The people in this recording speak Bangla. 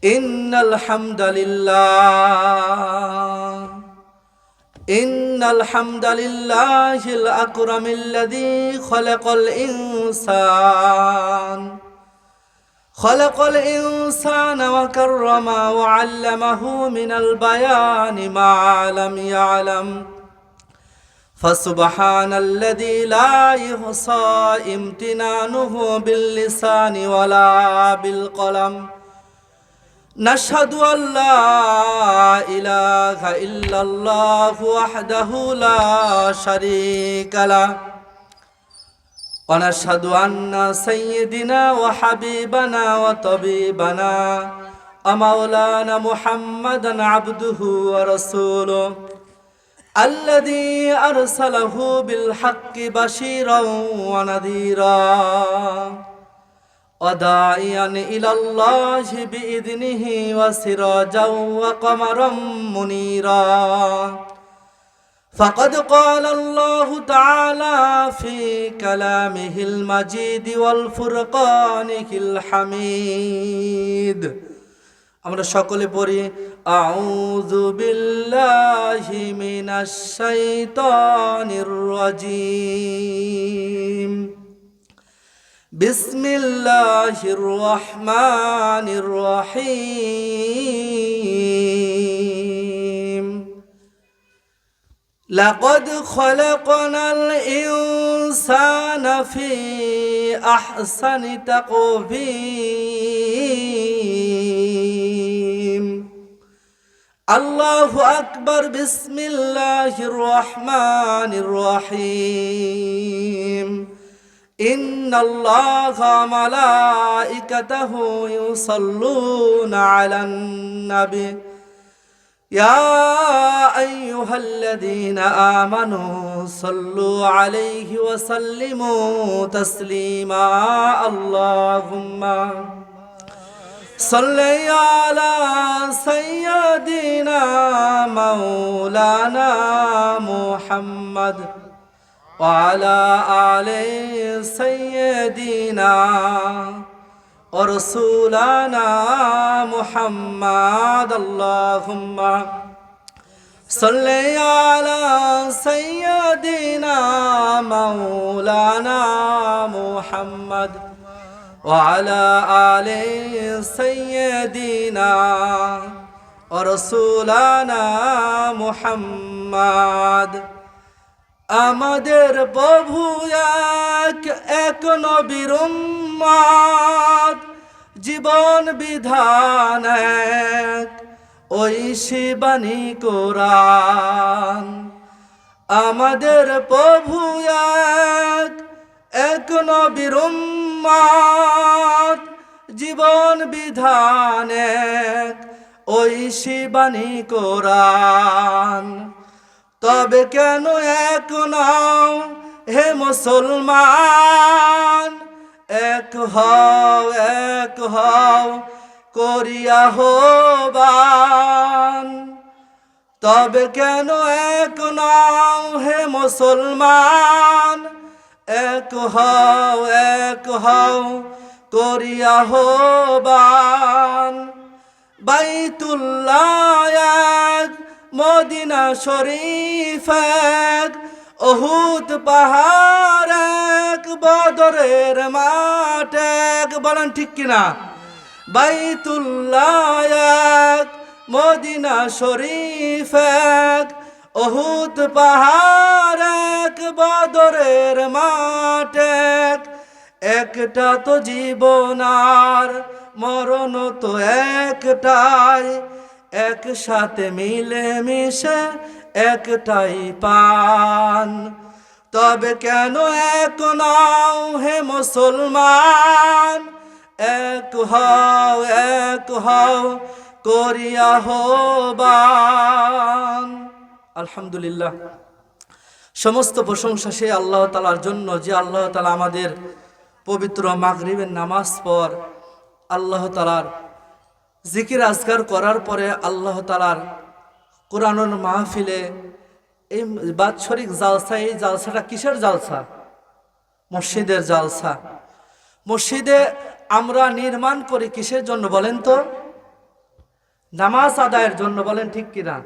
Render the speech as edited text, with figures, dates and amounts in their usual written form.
ইন্নাল হামদালিল্লাহিল আকরামিল্লাযী খালাকাল ইনসানা ওয়া কাররামা ওয়া 'আল্লামাহু মিনাল বায়ানি মা লাম ইয়া'লাম ফাসুবহানাল্লাযী লা ইহসা ইমতিনানুহু বিল লিসানি ওয়ালা বিল কলম نشهد أن لا إله إلا الله وحده لا شريك له ونشهد أن سيدنا وحبيبنا وطبيبنا ومولانا محمدا عبده ورسوله الذي أرسله بالحق بشيرا ونذيرا وداعيا إلى الله بإذنه وسراجا وقمرا منيرا فقد قال الله تعالى في كلامه المجيد والفرقانه الحميد আমরা সকলে পড়ি আউযু বিল্লাহি মিনাশ শাইতানির রাজীম بسم الله الرحمن الرحيم لقد خلقنا الإنسان في أحسن تقويم الله أكبر بسم الله الرحمن الرحيم إن الله وملائكته يصلون على النبي يا أيها الذين آمنوا صلوا عليه وسلموا تسليما اللهم صل على سيدنا مولانا محمد وعلى آل سيدنا ورسولنا محمد اللهم صل على سيدنا مولانا محمد وعلى آل سيدنا ورسولنا محمد আমাদের প্রভু এক নবীর উম্মত জীবন বিধান এক ওই শিবানী কোরআন আমাদের প্রভু এক নবীর উম্মত জীবন বিধান এক ওই শিবানী কোরআন তবে কেন এক নাও হে মুসলমান এক হও করিয়া হবান তবে কেন এক নাও হে মুসলমান এক হও করিয়া হবান বাইতুল্লাহ এক মদিনা শরীফ এক উহুদ পাহাড় এক বদরের মাঠ এক বলেন ঠিক কিনা বাইতুল্লাহ এক মদিনা শরীফ এক উহুদ পাহাড় এক বদরের মাঠ এক একটা তো জীবন আর মরণ তো একটাই একসাথে মিলে মিশে একটাই পান তবে কেন এক নাও হে মুসলমান এক হও করিয়া হবান আলহামদুলিল্লাহ সমস্ত প্রশংসা সে আল্লাহ তাআলার জন্য যে আল্লাহ তাআলা আমাদের পবিত্র মাগরিবের নামাজ পর আল্লাহ তাআলার জিকির আজকার করার পরে আল্লাহ তাআলার কোরআনুল মাহফিলে এই বাৎসরিক জালসা, এই জালসাটা কিসের জালসা? মসজিদের জালসা। মসজিদে আমরা নির্মাণ করি কিসের জন্য বলেন তো? নামাজ আদায়ের জন্য, বলেন ঠিক কিনা?